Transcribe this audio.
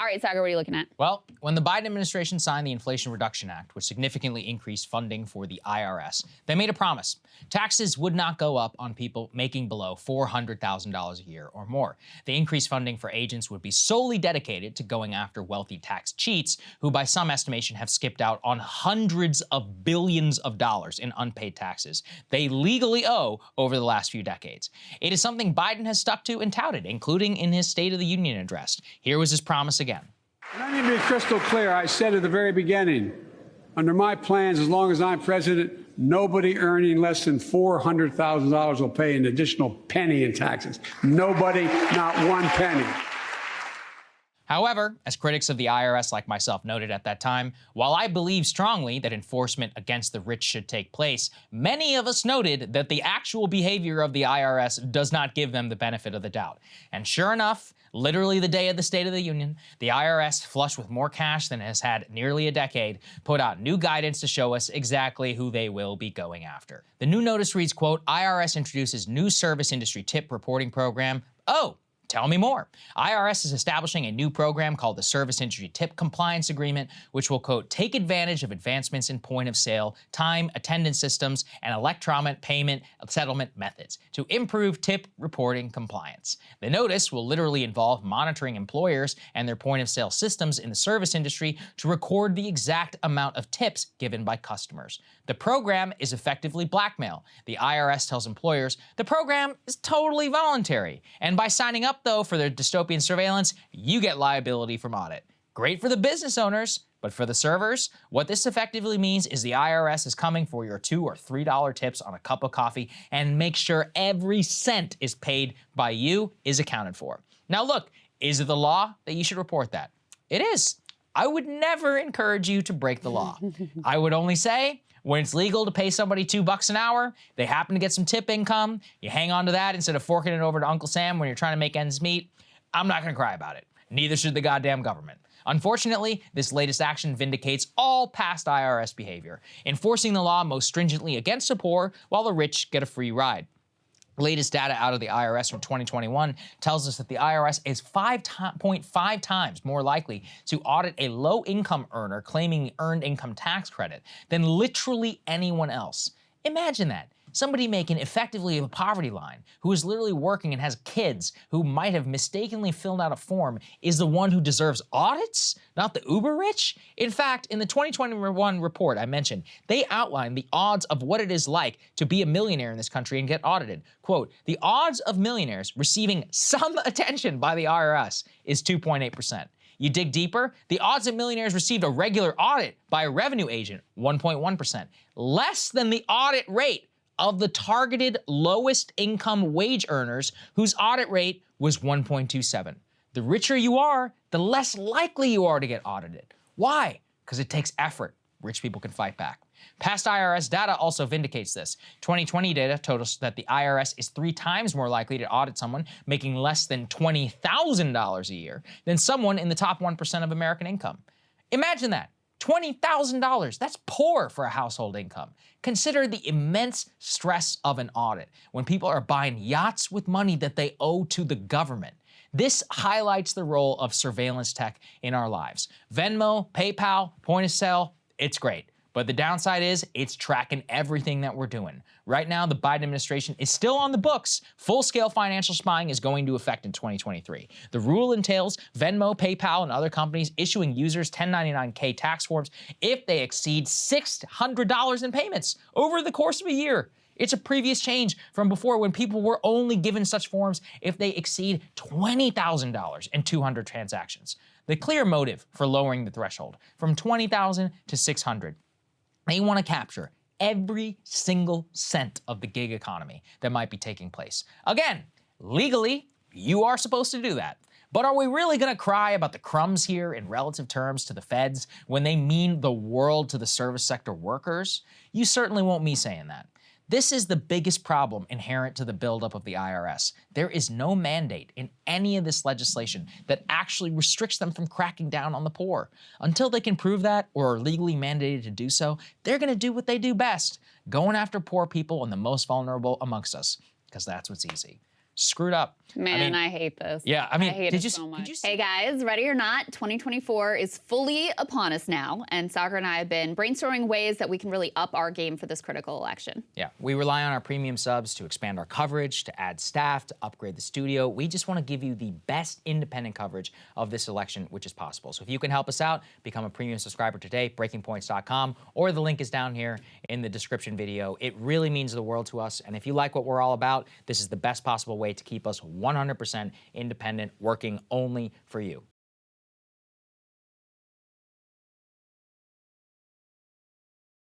right, Saagar, what are you looking at? Well, when the Biden administration signed the Inflation Reduction Act, which significantly increased funding for the IRS, they made a promise. Taxes would not go up on people making below $400,000 a year or more. The increased funding for agents would be solely dedicated to going after wealthy tax cheats who, by some estimation, have skipped out on hundreds of billions of dollars in unpaid taxes they legally owe over the last few decades. It is something Biden has stuck to and touted, including in his State of the Union address. Here was his promise again. Let me be crystal clear. I said at the very beginning, under my plans, as long as I'm president, nobody earning less than $400,000 will pay an additional penny in taxes. Nobody, not one penny. However, as critics of the IRS like myself noted at that time, while I believe strongly that enforcement against the rich should take place, many of us noted that the actual behavior of the IRS does not give them the benefit of the doubt. And sure enough, literally the day of the State of the Union, the IRS, flush with more cash than it has had nearly a decade, put out new guidance to show us exactly who they will be going after. The new notice reads, quote, IRS introduces new service industry tip reporting program. Oh, tell me more. IRS is establishing a new program called the Service Industry Tip Compliance Agreement, which will, quote, take advantage of advancements in point of sale, time, attendance systems, and electronic payment settlement methods to improve tip reporting compliance. The notice will literally involve monitoring employers and their point of sale systems in the service industry to record the exact amount of tips given by customers. The program is effectively blackmail. The IRS tells employers the program is totally voluntary, and by signing up though for their dystopian surveillance, you get liability from audit. Great for the business owners, but for the servers, what this effectively means is the IRS is coming for your $2 or $3 tips on a cup of coffee and make sure every cent is paid by you is accounted for. Now look, is it the law that you should report that? It is. I would never encourage you to break the law. I would only say, when it's legal to pay somebody $2 an hour, they happen to get some tip income, you hang on to that instead of forking it over to Uncle Sam when you're trying to make ends meet, I'm not gonna cry about it. Neither should the goddamn government. Unfortunately, this latest action vindicates all past IRS behavior, enforcing the law most stringently against the poor while the rich get a free ride. Latest data out of the IRS from 2021 tells us that the IRS is 5.5 times more likely to audit a low-income earner claiming the earned income tax credit than literally anyone else. Imagine that. Somebody making effectively a poverty line, who is literally working and has kids who might have mistakenly filled out a form, is the one who deserves audits, not the uber rich? In fact, in the 2021 report I mentioned, they outlined the odds of what it is like to be a millionaire in this country and get audited. Quote, the odds of millionaires receiving some attention by the IRS is 2.8%. You dig deeper, the odds that millionaires received a regular audit by a revenue agent, 1.1%, less than the audit rate of the targeted lowest income wage earners whose audit rate was 1.27. The richer you are, the less likely you are to get audited. Why? Because it takes effort. Rich people can fight back. Past IRS data also vindicates this. 2020 data told us that the IRS is 3 times more likely to audit someone making less than $20,000 a year than someone in the top 1% of American income. Imagine that. $20,000, that's poor for a household income. Consider the immense stress of an audit when people are buying yachts with money that they owe to the government. This highlights the role of surveillance tech in our lives. Venmo, PayPal, point of sale, it's great. But the downside is it's tracking everything that we're doing. Right now, the Biden administration is still on the books. Full-scale financial spying is going into effect in 2023. The rule entails Venmo, PayPal, and other companies issuing users 1099-K tax forms if they exceed $600 in payments over the course of a year. It's a previous change from before when people were only given such forms if they exceed $20,000 in 200 transactions. The clear motive for lowering the threshold from $20,000 to $600. They want to capture every single cent of the gig economy that might be taking place. Again, legally, you are supposed to do that. But are we really going to cry about the crumbs here in relative terms to the feds when they mean the world to the service sector workers? You certainly won't me saying that. This is the biggest problem inherent to the buildup of the IRS. There is no mandate in any of this legislation that actually restricts them from cracking down on the poor. Until they can prove that or are legally mandated to do so, they're going to do what they do best, going after poor people and the most vulnerable amongst us, because that's what's easy. screwed up. Man, I hate this. Yeah, I mean, hate did it you, so much. did you see? Hey guys, ready or not, 2024 is fully upon us now, and Saagar and I have been brainstorming ways that we can really up our game for this critical election. Yeah, we rely on our premium subs to expand our coverage, to add staff, to upgrade the studio. We just want to give you the best independent coverage of this election, which is possible. So if you can help us out, become a premium subscriber today, breakingpoints.com, or the link is down here in the description video. It really means the world to us, and if you like what we're all about, this is the best possible way to keep us 100% independent, working only for you.